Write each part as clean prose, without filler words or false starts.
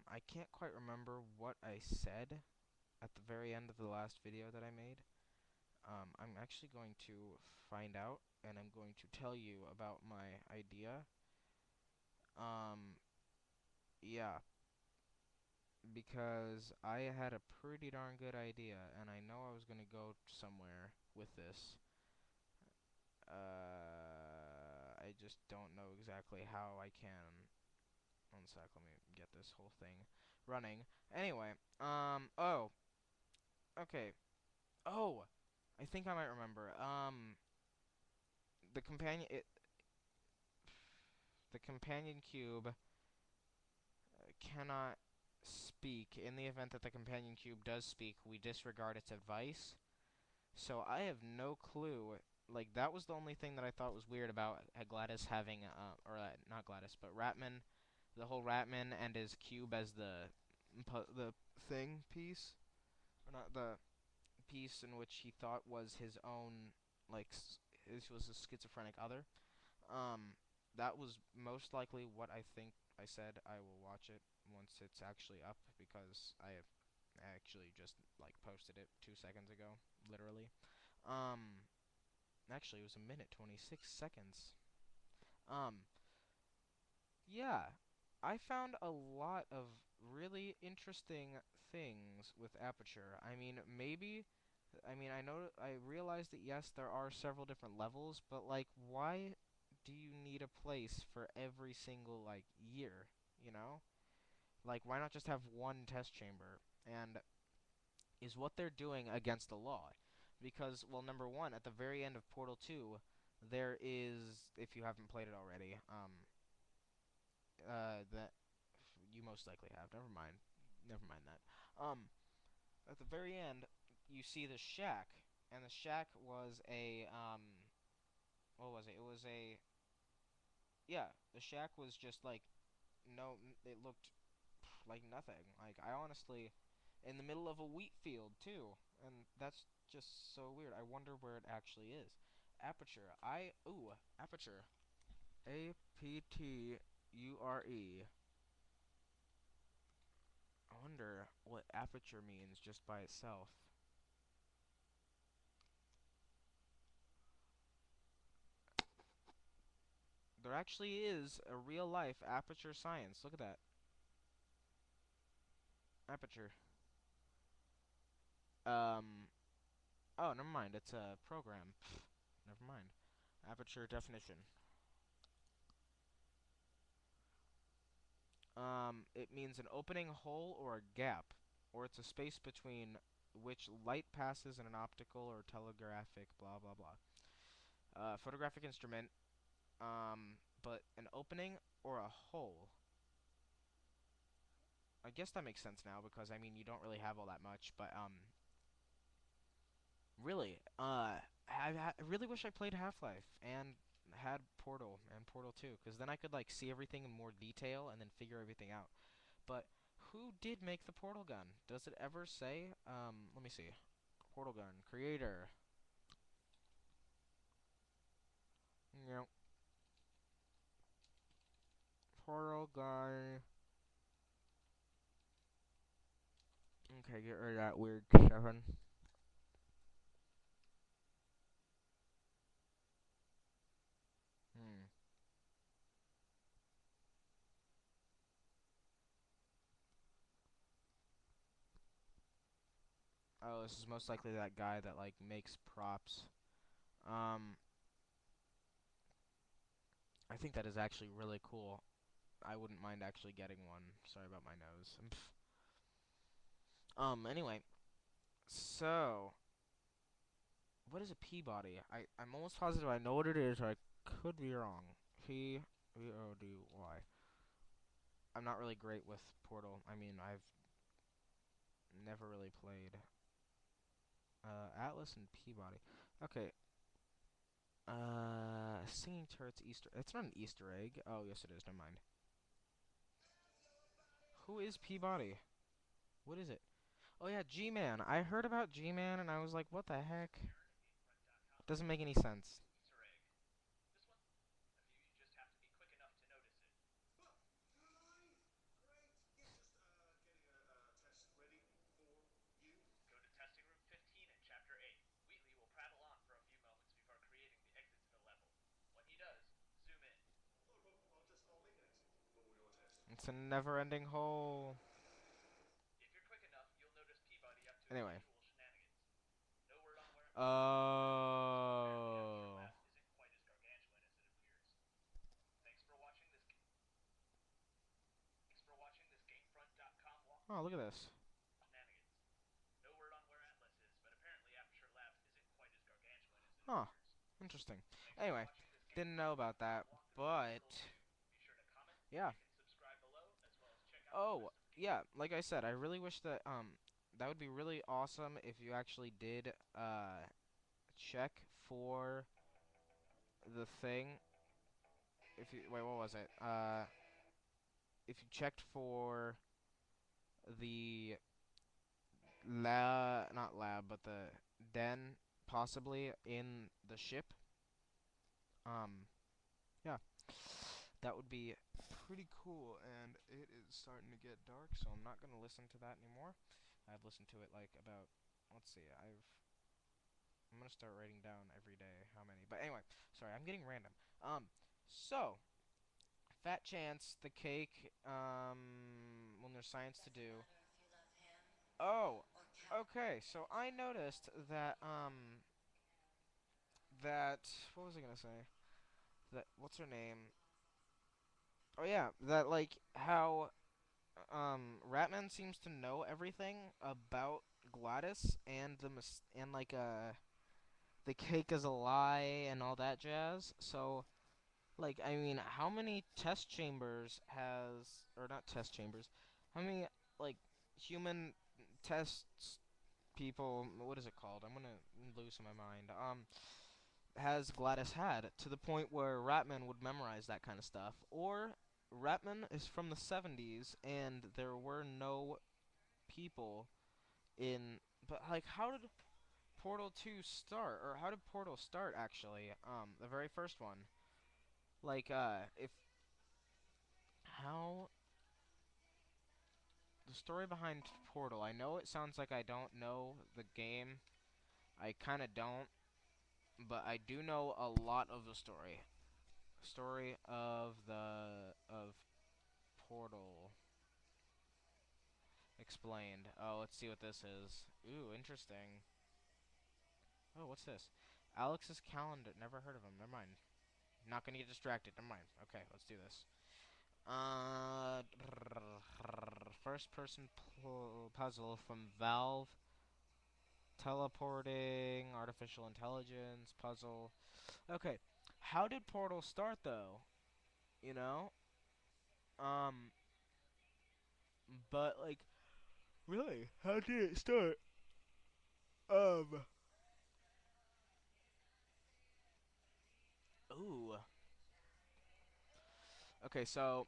I can't quite remember what I said at the very end of the last video that I made. I'm actually going to find out, and I'm going to tell you about my idea. Um, yeah, because I had a pretty darn good idea, and I know I was gonna go somewhere with this. I just don't know exactly how I can. One sec, let me get this whole thing running. Anyway, oh, okay. Oh, I think I might remember. The companion, the companion cube cannot speak. In the event that the companion cube does speak, we disregard its advice. So I have no clue. Like, that was the only thing that I thought was weird about Gladys having, or not Gladys, but Ratman, the whole Ratman and his cube as the thing piece, or not the piece in which he thought was his own, like, this was a schizophrenic other. Um, that was most likely what I think I said. I will watch it once it's actually up because I have actually just like posted it 2 seconds ago, literally. Um, actually it was a minute 26 seconds. Um, yeah, I found a lot of really interesting things with Aperture. I mean, maybe I know I realized that yes, there are several different levels, but like why do you need a place for every single like year, you know? Like why not just have one test chamber? And is what they're doing against the law? Because well, number one, at the very end of Portal 2, there is if you haven't played it already, that you most likely have. Never mind. Never mind that. At the very end, you see the shack, and the shack was a what was it? It was a yeah. The shack was just like no. It looked like nothing. Like I honestly, in the middle of a wheat field too, and that's just so weird. I wonder where it actually is. Aperture. Aperture. Apture. I wonder what aperture means just by itself. There actually is a real life aperture science. Look at that. Aperture. Um. Oh, never mind. It's a program. Pfft, never mind. Aperture definition. It means an opening, hole, or a gap, or it's a space between which light passes in an optical or telegraphic blah blah blah. Photographic instrument. But an opening or a hole. I guess that makes sense now because I mean you don't really have all that much, but really, I really wish I played Half-Life and had Portal and Portal 2, because then I could like see everything in more detail and then figure everything out. But who did make the portal gun? Does it ever say? Let me see. Portal gun creator. Yep. Portal gun. Okay, get rid of that weird stuff. Hmm. Oh, this is most likely that guy that like makes props. Um, I think that is actually really cool. I wouldn't mind actually getting one. Sorry about my nose. Anyway, so what is a Peabody? I'm almost positive I know what it is. I could be wrong. P-O-D-Y. I'm not really great with Portal. I mean, I've never really played Atlas and Peabody. Okay. Singing turrets Easter. It's not an Easter egg. Oh, yes it is. Never mind. Who is Peabody? What is it? Oh yeah, G-Man. I heard about G-Man and I was like, what the heck? Doesn't make any sense. It's a never-ending hole. Anyway. Oh. Oh, look at this. Huh. Interesting. Anyway, didn't know about that, but yeah. Oh, yeah, like I said, I really wish that that would be really awesome if you actually did check for the thing. If you wait, what was it? If you checked for the not lab, but the den possibly in the ship. Um, yeah, that would be pretty cool. And it is starting to get dark, so I'm not gonna listen to that anymore. I've listened to it like about, let's see, I'm gonna start writing down every day how many. But anyway, sorry, I'm getting random. So fat chance the cake. When there's science to do. Oh, okay. So I noticed that that what was I gonna say? That what's her name? Oh yeah, that like how Ratman seems to know everything about Gladys and and like the cake is a lie and all that jazz. So like I mean, how many test chambers has or not test chambers? How many like human tests people? What is it called? I'm gonna lose my mind. Has Gladys had to the point where Ratman would memorize that kind of stuff, or Ratman is from the 70s and there were no people in. But like, how did Portal 2 start, or how did Portal start actually? The very first one. Like, if how the story behind Portal. I know it sounds like I don't know the game. I kind of don't, but I do know a lot of the story. Story of Portal explained. Oh, let's see what this is. Ooh, interesting. Oh, what's this? Alex's calendar. Never heard of him. Never mind. Not gonna get distracted. Never mind. Okay, let's do this. Uh, first person puzzle from Valve. Teleporting, artificial intelligence, puzzle. Okay, how did Portal start though? You know? Um, but like, really, how did it start? Um, ooh. Okay, so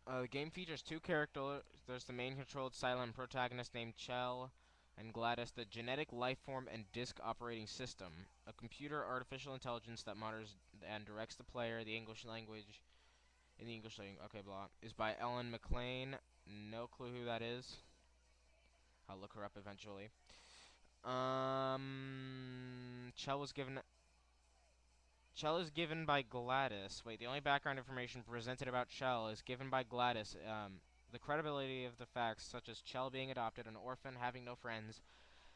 the game features two characters. There's the main controlled silent protagonist named Chell, and Gladys, the genetic life form and disk operating system, a computer artificial intelligence that monitors and directs the player. The English language in the English language. Okay, blah. Is by Ellen McLean. No clue who that is. I'll look her up eventually. Chell was given Chell is given by Gladys. Wait, the only background information presented about Chell is given by Gladys. The credibility of the facts, such as Chell being adopted, an orphan, having no friends,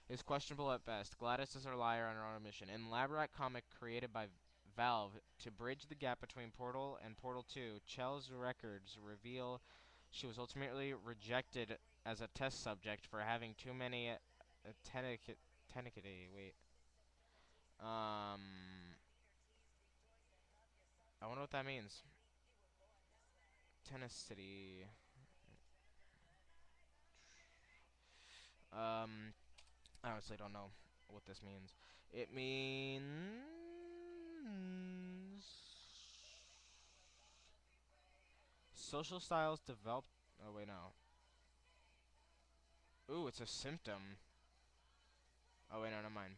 is questionable at best. Gladys is a liar on her own mission. In Lab Rat comic created by Valve to bridge the gap between Portal and Portal 2, Chell's records reveal she was ultimately rejected as a test subject for having too many wait. I wonder what that means. Tenacity. Um, I honestly don't know what this means. It means social styles developed. Oh wait, no. Ooh, it's a symptom. Oh wait, no, never mind.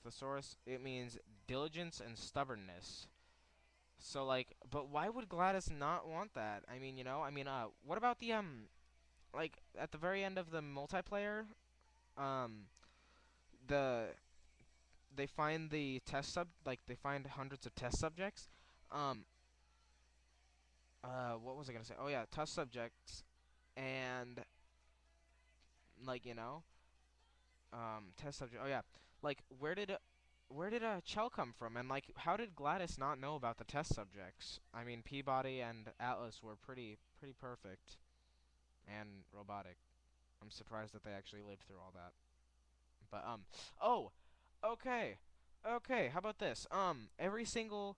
Thesaurus. It means diligence and stubbornness. So like, but why would Gladys not want that? I mean, what about the like at the very end of the multiplayer, um, the they find the test sub like they find hundreds of test subjects. Um, What was I gonna say? Oh yeah, test subjects and like test subject. Oh yeah, like where did Chell come from? And like, how did Gladys not know about the test subjects? I mean, Peabody and Atlas were pretty perfect and robotic. I'm surprised that they actually lived through all that. But oh, okay, okay. How about this? Every single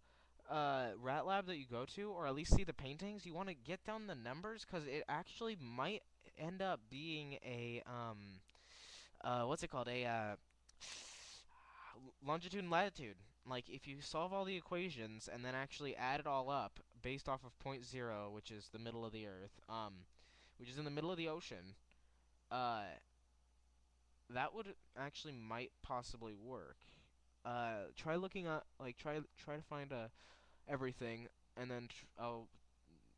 rat lab that you go to, or at least see the paintings, you want to get down the numbers, cause it actually might end up being a what's it called? A longitude and latitude. Like, if you solve all the equations and then actually add it all up based off of point zero, which is the middle of the Earth, which is in the middle of the ocean, uh, that would actually might possibly work. Try looking at like try to find everything, and then I'll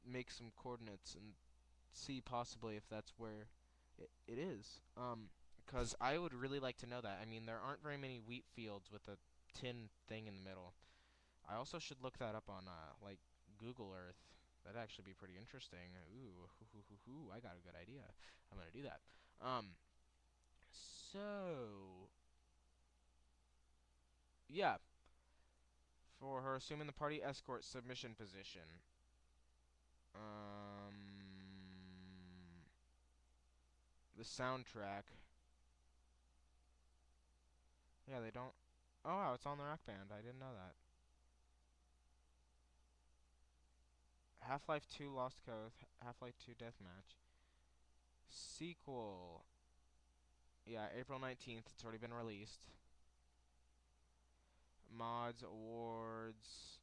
make some coordinates and see possibly if that's where it is. Because I would really like to know that. I mean, there aren't very many wheat fields with a tin thing in the middle. I also should look that up on like Google Earth. That'd actually be pretty interesting. Ooh, I got a good idea. I'm gonna do that. Um, so yeah, for her assuming the party escort submission position. Um, the soundtrack. Yeah, they don't. Oh wow, it's on the Rock Band. I didn't know that. Half-Life 2 Lost Coast, Half-Life 2 Deathmatch. Sequel. Yeah, April 19th. It's already been released. Mods, awards.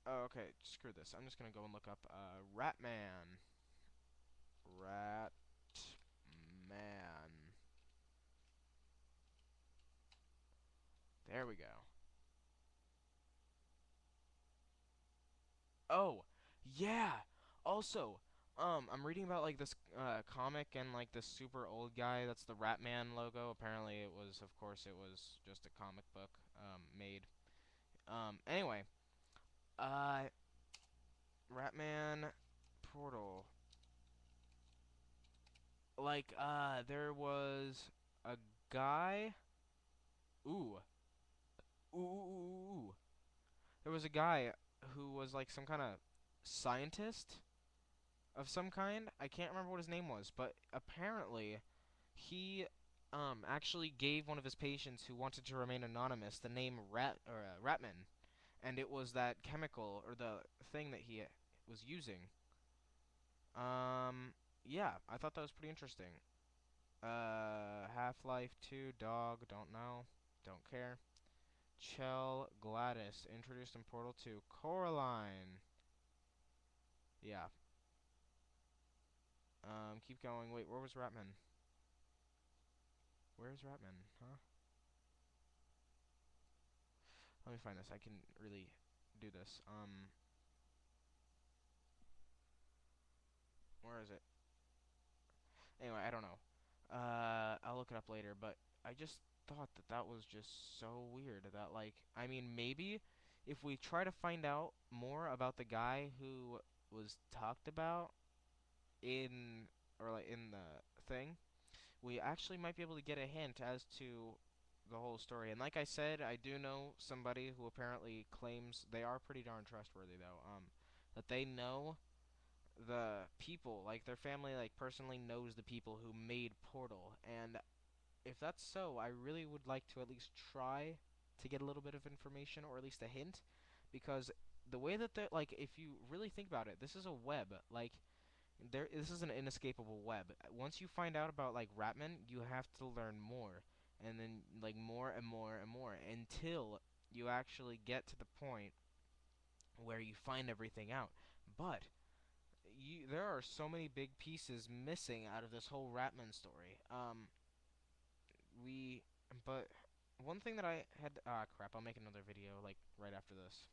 Oh, okay. Screw this. I'm just gonna go and look up Ratman. Ratman. There we go. Oh, yeah. Also, I'm reading about like this comic and like this super old guy that's the Ratman logo. Apparently, it was, of course, it was just a comic book made. Anyway, uh, Ratman Portal. Like, there was a guy. Ooh, ooh. There was a guy who was like some kind of scientist of some kind. I can't remember what his name was, but apparently he actually gave one of his patients who wanted to remain anonymous the name Ratman, and it was that chemical or the thing that he was using. Um, yeah, I thought that was pretty interesting. Half-Life 2 dog, don't know, don't care. Chell Gladys introduced in Portal 2. Coraline. Yeah. Keep going. Wait, where was Ratman? Where's Ratman? Huh? Let me find this. I can really do this. Where is it? Anyway, I don't know. I'll look it up later, but I just thought that that was just so weird that, like, I mean, maybe if we try to find out more about the guy who was talked about in, or like in the thing, we actually might be able to get a hint as to the whole story. And like I said, I do know somebody who apparently claims they are pretty darn trustworthy, though, that they know the people, like their family, like personally knows the people who made Portal. And if that's so, I really would like to at least try to get a little bit of information, or at least a hint, because the way that they're, like, if you really think about it, this is a web. Like, this is an inescapable web. Once you find out about like Ratman, you have to learn more, and then like more and more and more until you actually get to the point where you find everything out. But there are so many big pieces missing out of this whole Ratman story. We, but one thing that I had, crap, I'll make another video like right after this.